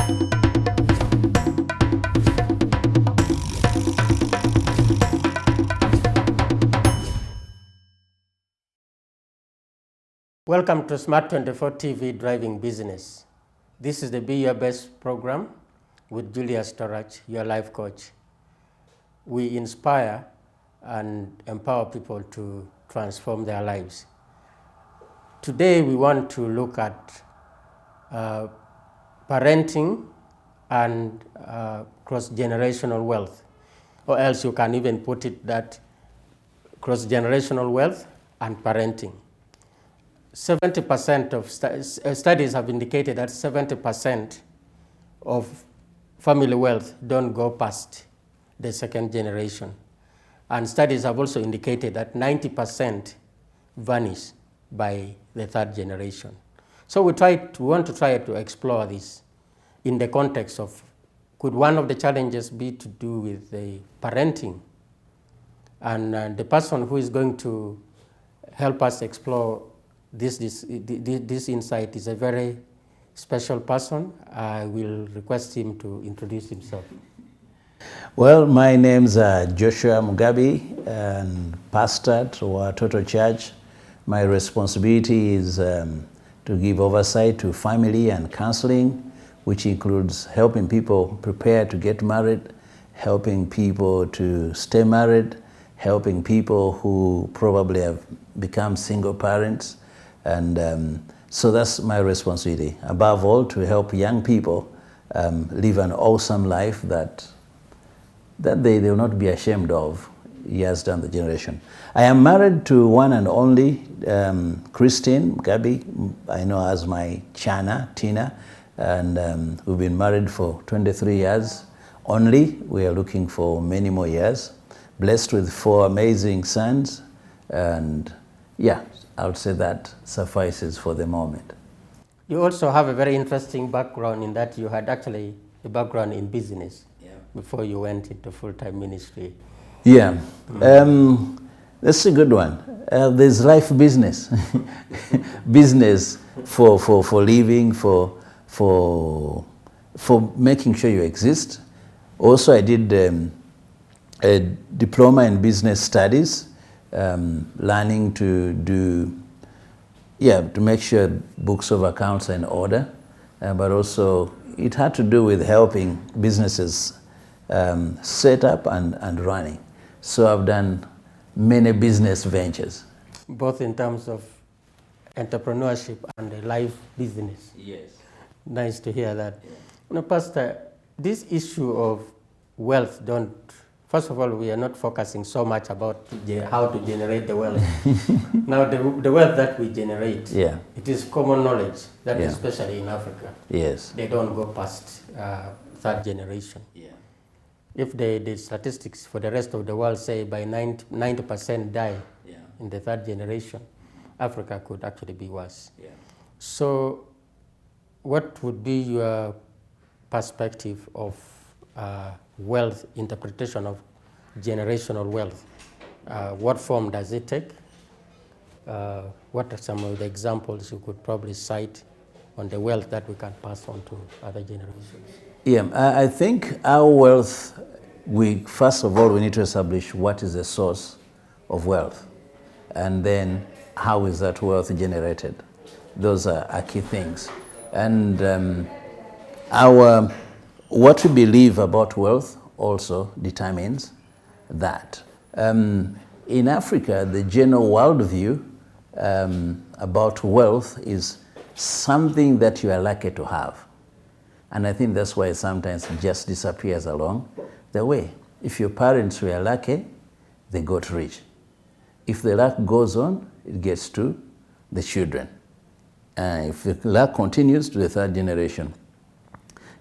Welcome to Smart 24 TV Driving Business. This is the Be Your Best program with Julia Storage, your life coach. We inspire and empower people to transform their lives. Today we want to look at parenting and cross-generational wealth, or else you can even put it that cross-generational wealth and parenting. 70% of studies have indicated that 70% of family wealth don't go past the second generation. And studies have also indicated that 90% vanish by the third generation. So we want to try to explore this in the context of, could one of the challenges be to do with the parenting? And the person who is going to help us explore this insight is a very special person. I will request him to introduce himself. Well, my name's Joshua Mugabe, and pastor at Total Church. My responsibility is to give oversight to family and counseling, which includes helping people prepare to get married, helping people to stay married, helping people who probably have become single parents. And so that's my responsibility. Above all, to help young people live an awesome life that they will not be ashamed of years down the generation. I am married to one and only Christine Mugabe. I know as my Tina, and we've been married for 23 years only. We are looking for many more years. Blessed with 4 amazing sons, and yeah, I would say that suffices for the moment. You also have a very interesting background in that you had actually a background in business before you went into full-time ministry. Yeah, that's a good one. There's life business, business for living, for making sure you exist. Also, I did a diploma in business studies, learning to make sure books of accounts are in order, but also it had to do with helping businesses set up and running. So I've done many business ventures. Both in terms of entrepreneurship and the life business. Yes. Nice to hear that. Now, Pastor, this issue of wealth first of all, we are not focusing so much about how to generate the wealth. Now, the wealth that we generate, it is common knowledge that especially in Africa, they don't go past third generation. Yeah. If the statistics for the rest of the world say by 90% die in the third generation, Africa could actually be worse. Yeah. So what would be your perspective of wealth, interpretation of generational wealth? What form does it take? What are some of the examples you could probably cite on the wealth that we can pass on to other generations? Yeah, I think our wealth, first of all, we need to establish what is the source of wealth, and then how is that wealth generated. Those are key things. And what we believe about wealth also determines that. In Africa, the general worldview about wealth is something that you are lucky to have. And I think that's why sometimes it just disappears along the way. If your parents were lucky, they got rich. If the luck goes on, it gets to the children. If the luck continues, to the third generation.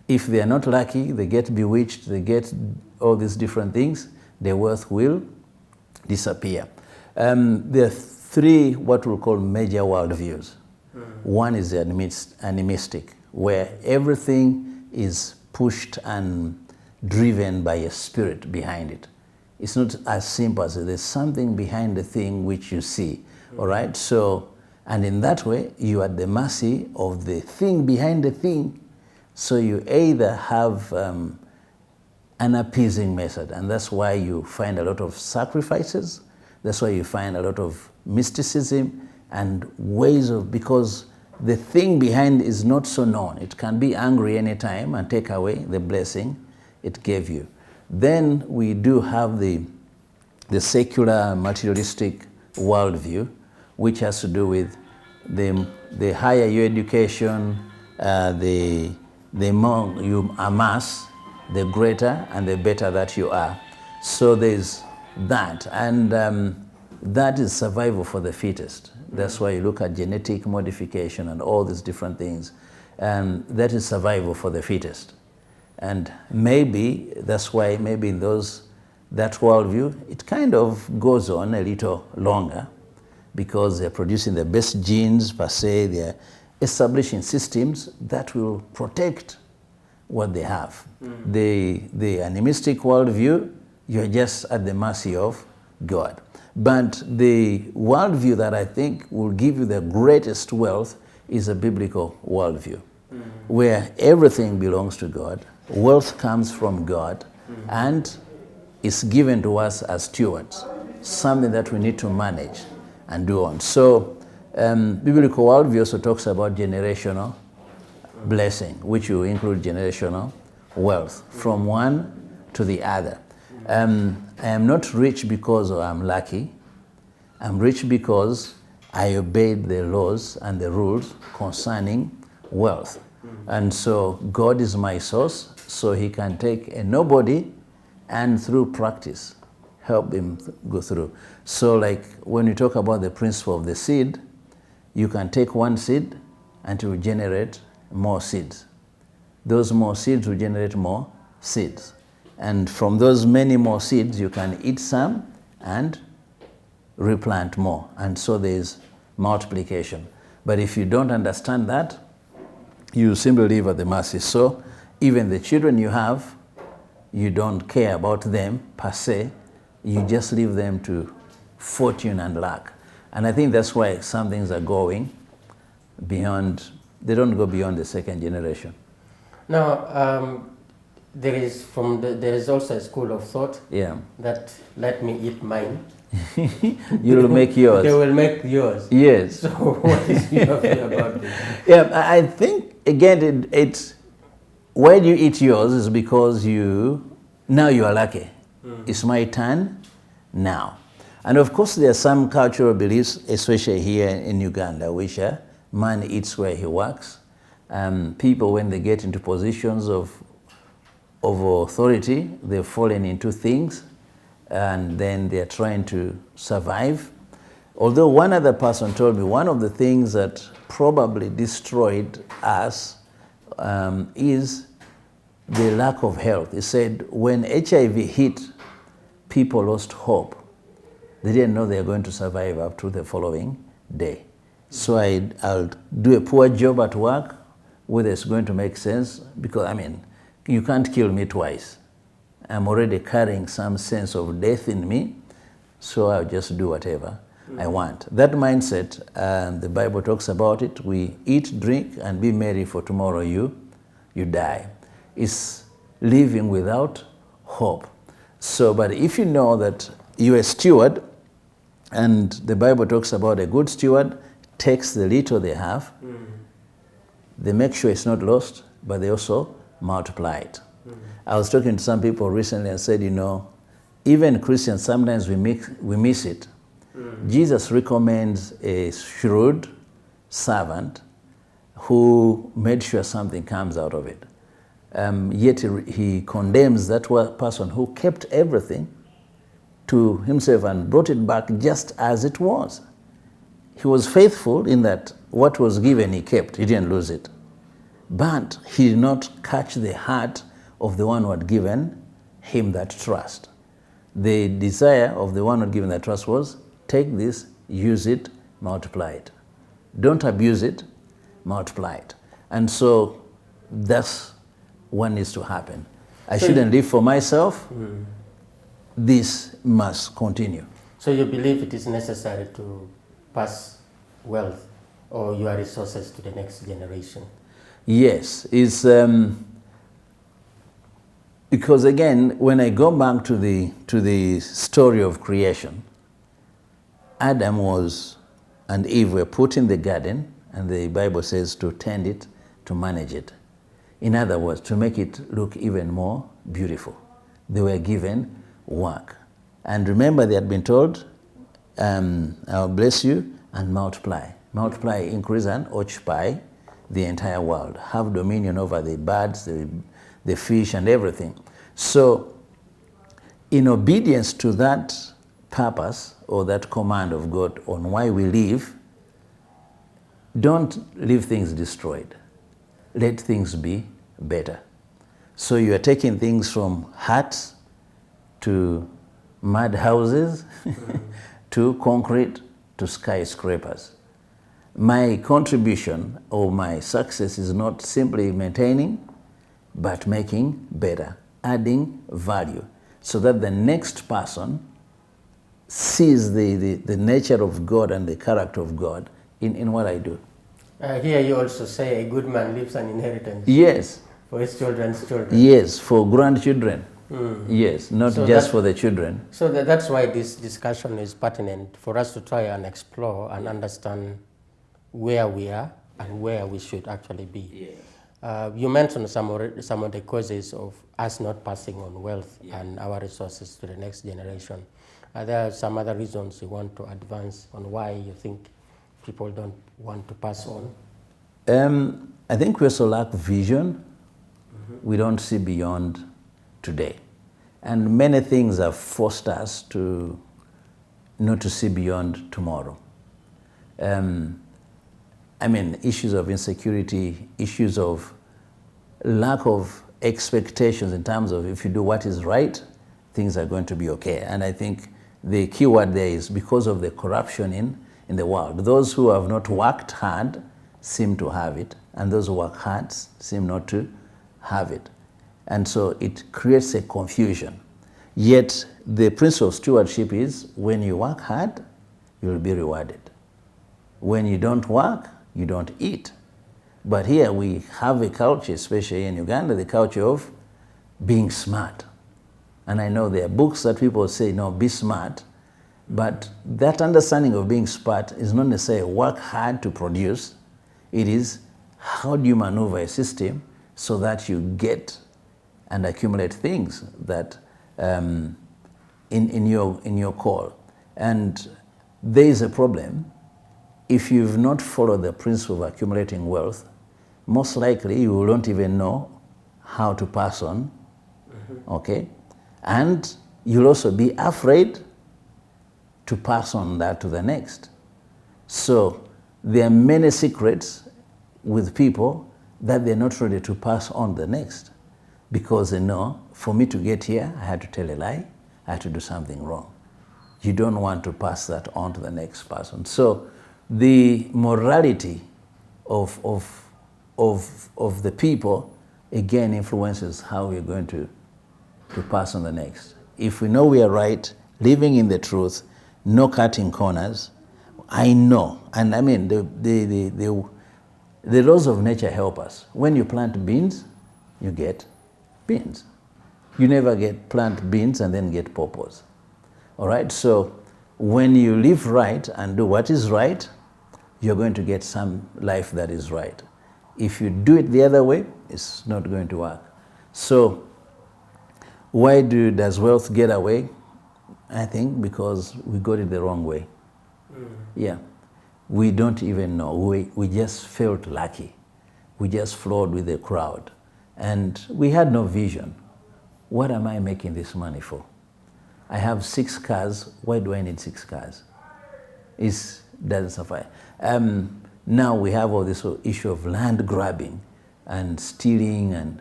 If they are not lucky, they get bewitched, they get all these different things, their wealth will disappear. There are 3 what we'll call major worldviews. One is the animistic, where everything is pushed and driven by a spirit behind it. It's not as simple as there's something behind the thing which you see, all right? So, and in that way, you are at the mercy of the thing behind the thing So you either have an appeasing method, and that's why you find a lot of sacrifices. That's why you find a lot of mysticism and ways of, because the thing behind is not so known. It can be angry anytime and take away the blessing it gave you. Then we do have the secular materialistic worldview, which has to do with the higher your education, the more you amass, the greater and the better that you are. So there's that, and that is survival for the fittest. That's why you look at genetic modification and all these different things. That is survival for the fittest. And maybe that's why maybe in that worldview, it kind of goes on a little longer, because they're producing the best genes per se. They're establishing systems that will protect what they have. The animistic worldview, you're just at the mercy of God. But the worldview that I think will give you the greatest wealth is a biblical worldview, where everything belongs to God, wealth comes from God, and is given to us as stewards, something that we need to manage and do on. So biblical worldview also talks about generational blessing, which will include generational wealth from one to the other. I am not rich because I'm lucky. I'm rich because I obeyed the laws and the rules concerning wealth. And so God is my source, so he can take a nobody and through practice help him go through. So like when you talk about the principle of the seed, you can take one seed and it will generate more seeds. Those more seeds will generate more seeds. And from those many more seeds, you can eat some and replant more. And so there's multiplication. But if you don't understand that, you simply live at the mercy. So even the children you have, you don't care about them per se. You just leave them to fortune and luck. And I think that's why some things are going beyond, they don't go beyond the second generation. Now, there is also a school of thought that let me eat mine. You will make yours. They will make yours. Yes. So what is your view about this? Yeah, I think, again, it's when you eat yours is because now you are lucky. It's my turn now. And of course, there are some cultural beliefs, especially here in Uganda, which are man eats where he works. People, when they get into positions of authority, they've fallen into things, and then they're trying to survive. Although one other person told me one of the things that probably destroyed us is the lack of health. He said when HIV hit, people lost hope. They didn't know they were going to survive up to the following day. So I'll do a poor job at work, whether it's going to make sense, because, I mean, you can't kill me twice. I'm already carrying some sense of death in me, so I'll just do whatever I want. That mindset, the Bible talks about it. We eat, drink, and be merry, for tomorrow you die. It's living without hope. So, but if you know that you're a steward, and the Bible talks about a good steward takes the little they have, they make sure it's not lost, but they also multiply it. I was talking to some people recently and said, even Christians, sometimes we miss it. Jesus recommends a shrewd servant who made sure something comes out of it. Yet he condemns that person who kept everything to himself and brought it back just as it was. He was faithful in that what was given he kept, he didn't lose it. But he did not catch the heart of the one who had given him that trust. The desire of the one who had given that trust was, take this, use it, multiply it. Don't abuse it, multiply it. And so that's what needs to happen. I shouldn't live for myself. This must continue. So you believe it is necessary to pass wealth or your resources to the next generation? Yes, it's because again, when I go back to the story of creation, Adam and Eve were put in the garden, and the Bible says to tend it, to manage it. In other words, to make it look even more beautiful. They were given work. And remember, they had been told, I'll bless you and multiply. Multiply, increase, and occupy the entire world. Have dominion over the birds, the fish, and everything. So, in obedience to that purpose or that command of God on why we live, don't leave things destroyed. Let things be better. So you are taking things from huts to mud houses to concrete to skyscrapers. My contribution or my success is not simply maintaining, but making better, adding value, so that the next person sees the nature of God and the character of God in what I do. Here you also say a good man leaves an inheritance. Yes. For his children's children. Yes, for grandchildren. Yes, not so just for the children. So that's why this discussion is pertinent, for us to try and explore and understand where we are and where we should actually be. You mentioned some of the causes of us not passing on wealth and our resources to the next generation. Are there some other reasons you want to advance on why you think people don't want to pass on? I think we also lack vision. We don't see beyond today. And many things have forced us to not to see beyond tomorrow. I mean, issues of insecurity, issues of lack of expectations in terms of if you do what is right, things are going to be okay. And I think the key word there is because of the corruption in the world. Those who have not worked hard seem to have it, and those who work hard seem not to have it. And so it creates a confusion. Yet the principle of stewardship is when you work hard, you will be rewarded. When you don't work, you don't eat. But here we have a culture, especially in Uganda, the culture of being smart. And I know there are books that people say, no, be smart. But that understanding of being smart is not necessarily work hard to produce. It is how do you maneuver a system so that you get and accumulate things that in your call. And there is a problem. If you've not followed the principle of accumulating wealth, most likely you won't even know how to pass on, okay? And you'll also be afraid to pass on that to the next. So there are many secrets with people that they're not ready to pass on the next because they know, for me to get here, I had to tell a lie, I had to do something wrong. You don't want to pass that on to the next person. So the morality of the people, again, influences how we're going to pass on the next. If we know we are right, living in the truth, no cutting corners, I know, and I mean, the laws of nature help us. When you plant beans, you get beans. You never plant beans and then get pawpaws. All right, so when you live right and do what is right, you're going to get some life that is right. If you do it the other way, it's not going to work. So why does wealth get away? I think because we got it the wrong way. Yeah, we don't even know. We just felt lucky. We just flowed with the crowd. And we had no vision. What am I making this money for? I have 6 cars. Why do I need 6 cars? It doesn't suffice. Now we have all this issue of land grabbing and stealing,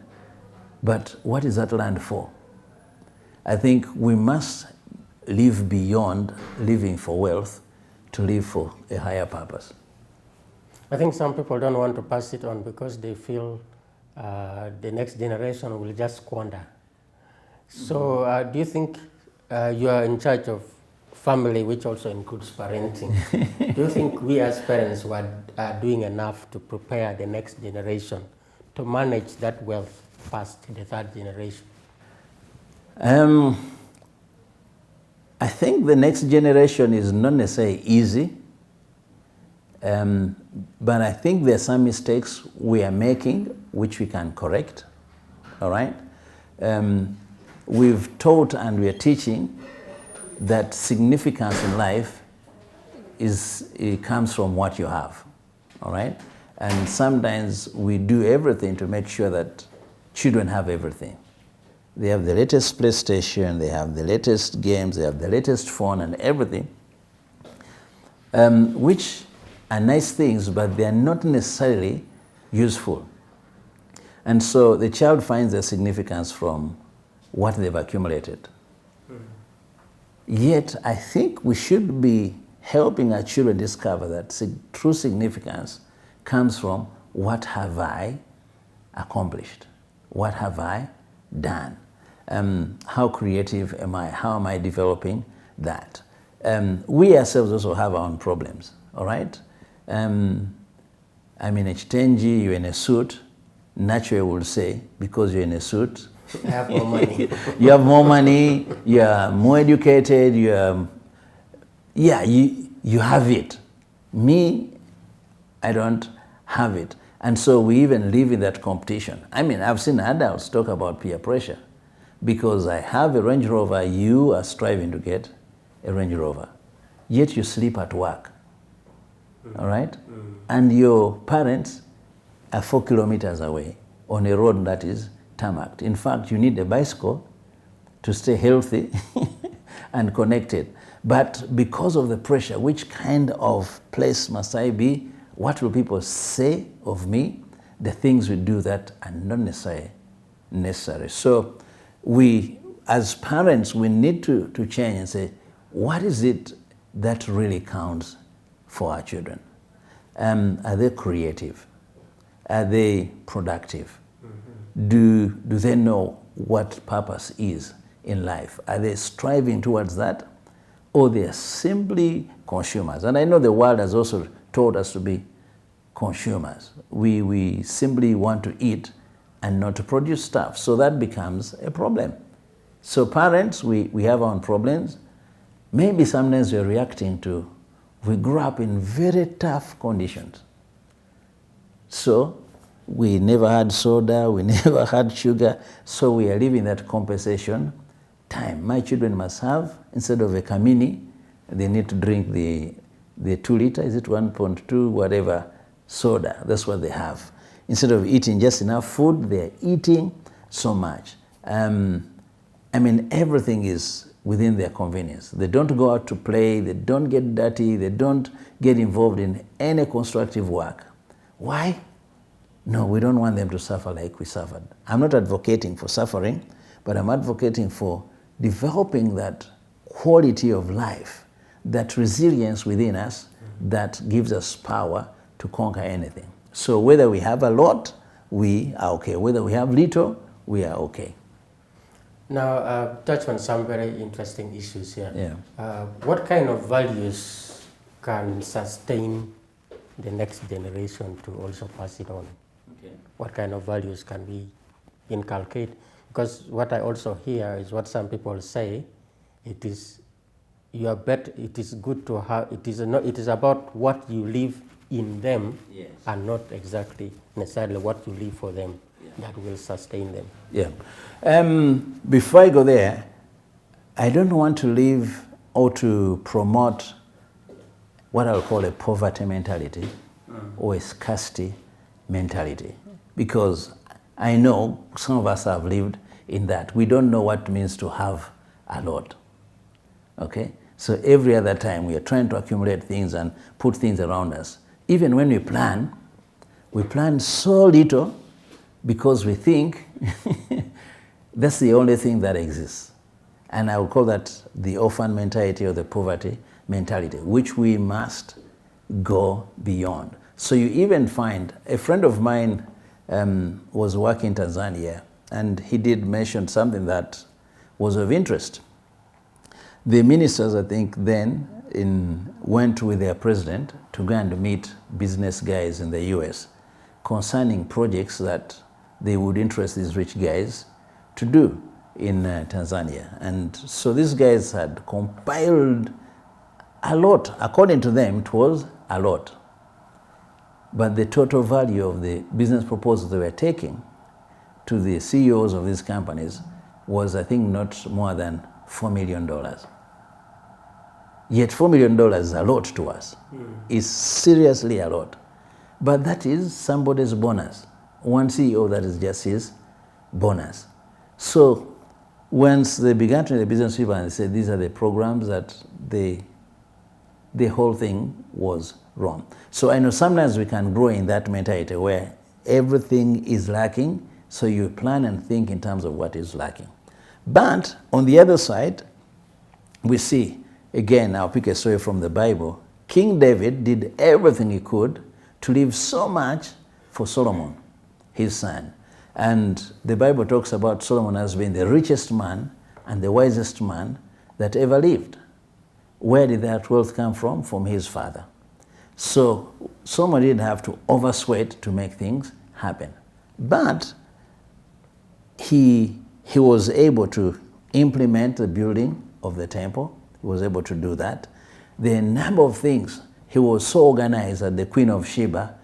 but what is that land for? I think we must live beyond living for wealth to live for a higher purpose. I think some people don't want to pass it on because they feel the next generation will just squander. So do you think you are in charge of family, which also includes parenting? Do you think we as parents are doing enough to prepare the next generation to manage that wealth past the third generation? I think the next generation is not necessarily easy, but I think there are some mistakes we are making which we can correct, all right? We've taught and we are teaching that significance in life it comes from what you have, all right? And sometimes we do everything to make sure that children have everything. They have the latest PlayStation, they have the latest games, they have the latest phone and everything, which are nice things, but they are not necessarily useful. And so the child finds their significance from what they've accumulated. Yet, I think we should be helping our children discover that true significance comes from what have I accomplished? What have I done? How creative am I? How am I developing that? We ourselves also have our own problems, all right? I'm in a Chitenji, you're in a suit. Naturally, I would say, because you're in a suit, I have more money. you have more money, you are more educated, you have it. Me, I don't have it. And so we even live in that competition. I mean, I've seen adults talk about peer pressure. Because I have a Range Rover, you are striving to get a Range Rover. Yet you sleep at work, all right? And your parents are 4 kilometers away on a road that is tarmacked. In fact, you need a bicycle to stay healthy and connected. But because of the pressure, which kind of place must I be? What will people say of me? The things we do that are not necessary. So we, as parents, we need to change and say, what is it that really counts for our children? Are they creative? Are they productive? Do they know what purpose is in life? Are they striving towards that? Or they are simply consumers? And I know the world has also taught us to be consumers. We simply want to eat and not to produce stuff. So that becomes a problem. So parents, we have our own problems. Maybe sometimes we're reacting to, we grew up in very tough conditions. So we never had soda, we never had sugar, so we are living that compensation time. My children must have, instead of a kamini, they need to drink the 2 liter, is it 1.2, whatever, soda. That's what they have. Instead of eating just enough food, they're eating so much. I mean, everything is within their convenience. They don't go out to play, they don't get dirty, they don't get involved in any constructive work. Why? No, we don't want them to suffer like we suffered. I'm not advocating for suffering, but I'm advocating for developing that quality of life, that resilience within us that gives us power to conquer anything. So whether we have a lot, we are okay. Whether we have little, we are okay. Now, touch on some very interesting issues here. Yeah. What kind of values can sustain the next generation to also pass it on? Okay. What kind of values can we inculcate? Because what I also hear is what some people say, it is good to have, it is about what you live in them, yes, and not exactly necessarily what you leave for them, yeah, that will sustain them. Yeah. Before I go there, I don't want to live or to promote what I'll call a poverty mentality or a scarcity mentality, because I know some of us have lived in that. We don't know what it means to have a lot. Okay? So every other time we are trying to accumulate things and put things around us. Even when we plan so little because we think that's the only thing that exists. And I would call that the orphan mentality or the poverty mentality, which we must go beyond. So you even find, a friend of mine was working in Tanzania, and he did mention something that was of interest. The ministers, I think, then went with their president to go and meet business guys in the US concerning projects that they would interest these rich guys to do in Tanzania. And so these guys had compiled a lot. According to them, it was a lot. But the total value of the business proposals they were taking to the CEOs of these companies was, I think, not more than $4 million. Yet $4 million is a lot to us. It's seriously a lot. But that is somebody's bonus. One CEO, that is just his bonus. So once they began to the business people and they said these are the programs that the whole thing was wrong. So I know sometimes we can grow in that mentality where everything is lacking, so you plan and think in terms of what is lacking. But on the other side, we see, again, I'll pick a story from the Bible. King David did everything he could to leave so much for Solomon, his son. And the Bible talks about Solomon as being the richest man and the wisest man that ever lived. Where did that wealth come from? From his father. So Solomon didn't have to oversweat to make things happen. But he was able to implement the building of the temple. He was able to do that. The number of things, he was so organized that the Queen of Sheba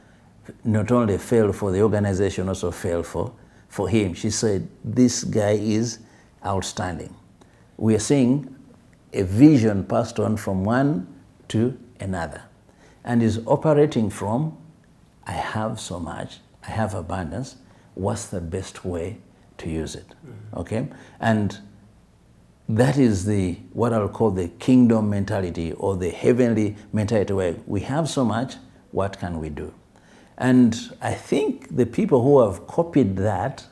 not only failed for the organization, also failed for him. She said, this guy is outstanding. We are seeing a vision passed on from one to another. And is operating from, I have so much, I have abundance, what's the best way to use it? Okay? And that is what I'll call the kingdom mentality or the heavenly mentality where we have so much, what can we do? And I think the people who have copied that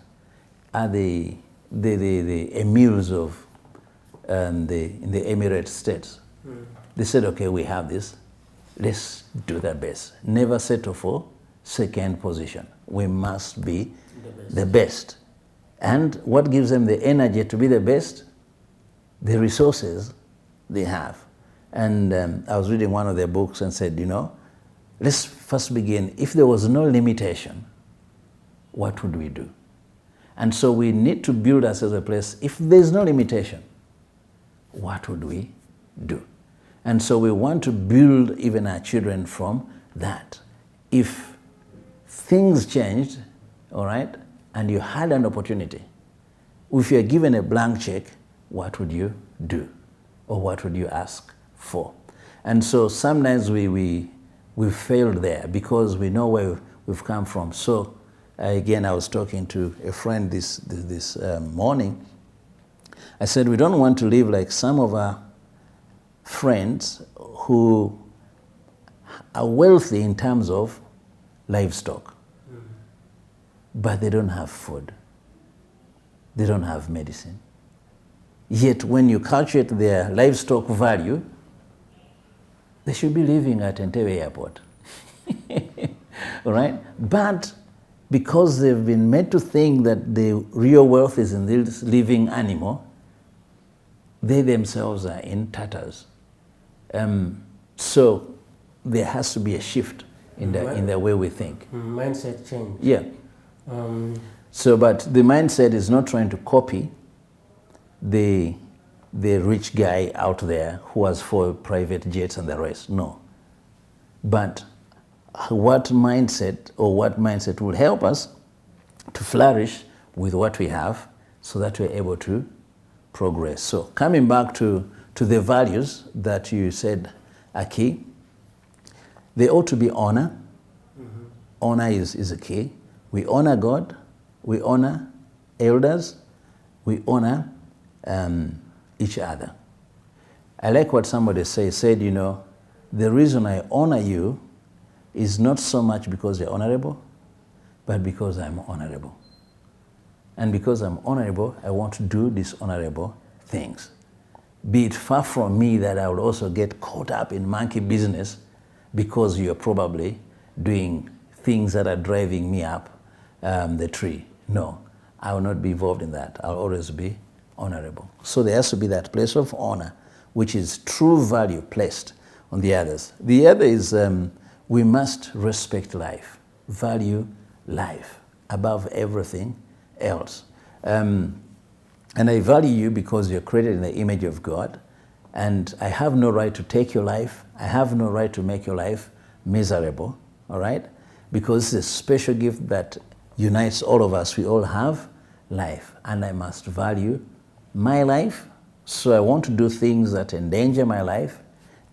are the emirs of in the Emirate states. They said, okay, we have this, let's do the best. Never settle for second position. We must be the best. And what gives them the energy to be the best? The resources they have. And I was reading one of their books and said, let's first begin. If there was no limitation, what would we do? And so we need to build ourselves a place. If there's no limitation, what would we do? And so we want to build even our children from that. If things changed, all right, and you had an opportunity, if you're given a blank check, what would you do? Or what would you ask for? And so sometimes we failed there because we know where we've come from. So again, I was talking to a friend this morning. I said, we don't want to live like some of our friends who are wealthy in terms of livestock, but they don't have food. They don't have medicine. Yet when you calculate their livestock value, they should be living at Entebbe Airport. All right? But because they've been made to think that the real wealth is in this living animal, they themselves are in tatters. So there has to be a shift in the way we think. Mindset change. Yeah. But the mindset is not trying to copy the rich guy out there who has 4 private jets and the rest. No. But what mindset will help us to flourish with what we have so that we're able to progress. So coming back to the values that you said are key, they ought to be honor. Honor is a key. We honor God, we honor elders, we honor each other. I like what somebody said, the reason I honor you is not so much because you're honorable, but because I'm honorable. And because I'm honorable, I want to do dishonorable things. Be it far from me that I will also get caught up in monkey business because you're probably doing things that are driving me up the tree. No, I will not be involved in that. I'll always be honorable. So there has to be that place of honor, which is true value placed on the others. The other is we must respect life, value life. above everything else. And I value you because you're created in the image of God, and I have no right to take your life. I have no right to make your life miserable, all right? Because it's a special gift that unites all of us. We all have life, and I must value my life, so I want to do things that endanger my life,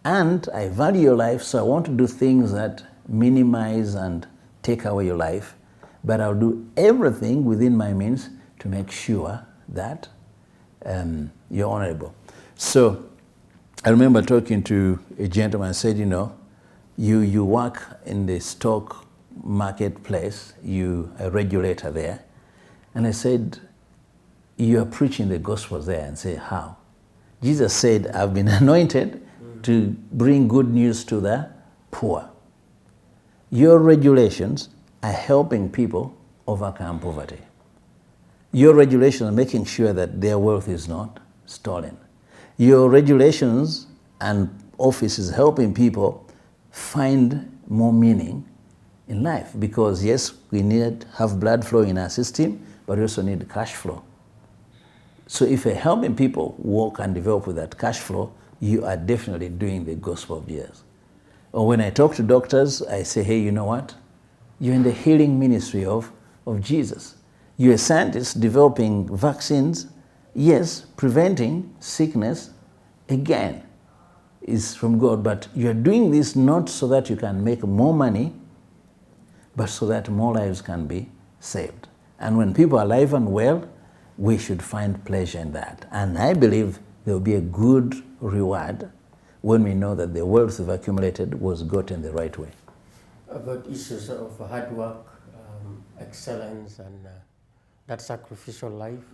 and I value your life, so I want to do things that minimize and take away your life, but I'll do everything within my means to make sure that you're honorable. So I remember talking to a gentleman and said, you know, you work in the stock marketplace, you're a regulator there. And I said, you are preaching the gospel there. And say, how? Jesus said, I've been anointed to bring good news to the poor. Your regulations are helping people overcome poverty. Your regulations are making sure that their wealth is not stolen. Your regulations and offices helping people find more meaning in life, because yes, we need to have blood flow in our system, but we also need cash flow. So if you're helping people work and develop with that cash flow, you are definitely doing the gospel of Jesus. Or when I talk to doctors, I say, hey, you know what? You're in the healing ministry of Jesus. You're a scientist developing vaccines. Yes, preventing sickness, again, is from God, but you're doing this not so that you can make more money, but so that more lives can be saved. And when people are alive and well, we should find pleasure in that. And I believe there will be a good reward when we know that the wealth we've accumulated was gotten the right way. About issues of hard work, excellence, and that sacrificial life,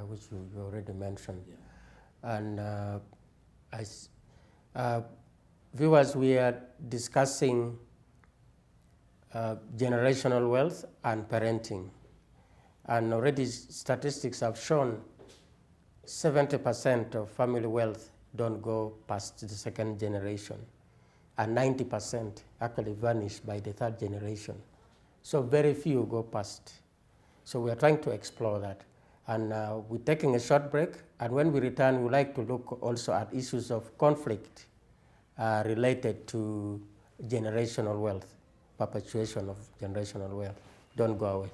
which you already mentioned. Yeah. And viewers, we are discussing generational wealth and parenting. And already statistics have shown 70% of family wealth don't go past the second generation, and 90% actually vanish by the third generation. So very few go past. So we are trying to explore that. And we're taking a short break, and when we return, we'd like to look also at issues of conflict related to generational wealth, perpetuation of generational wealth. Don't go away.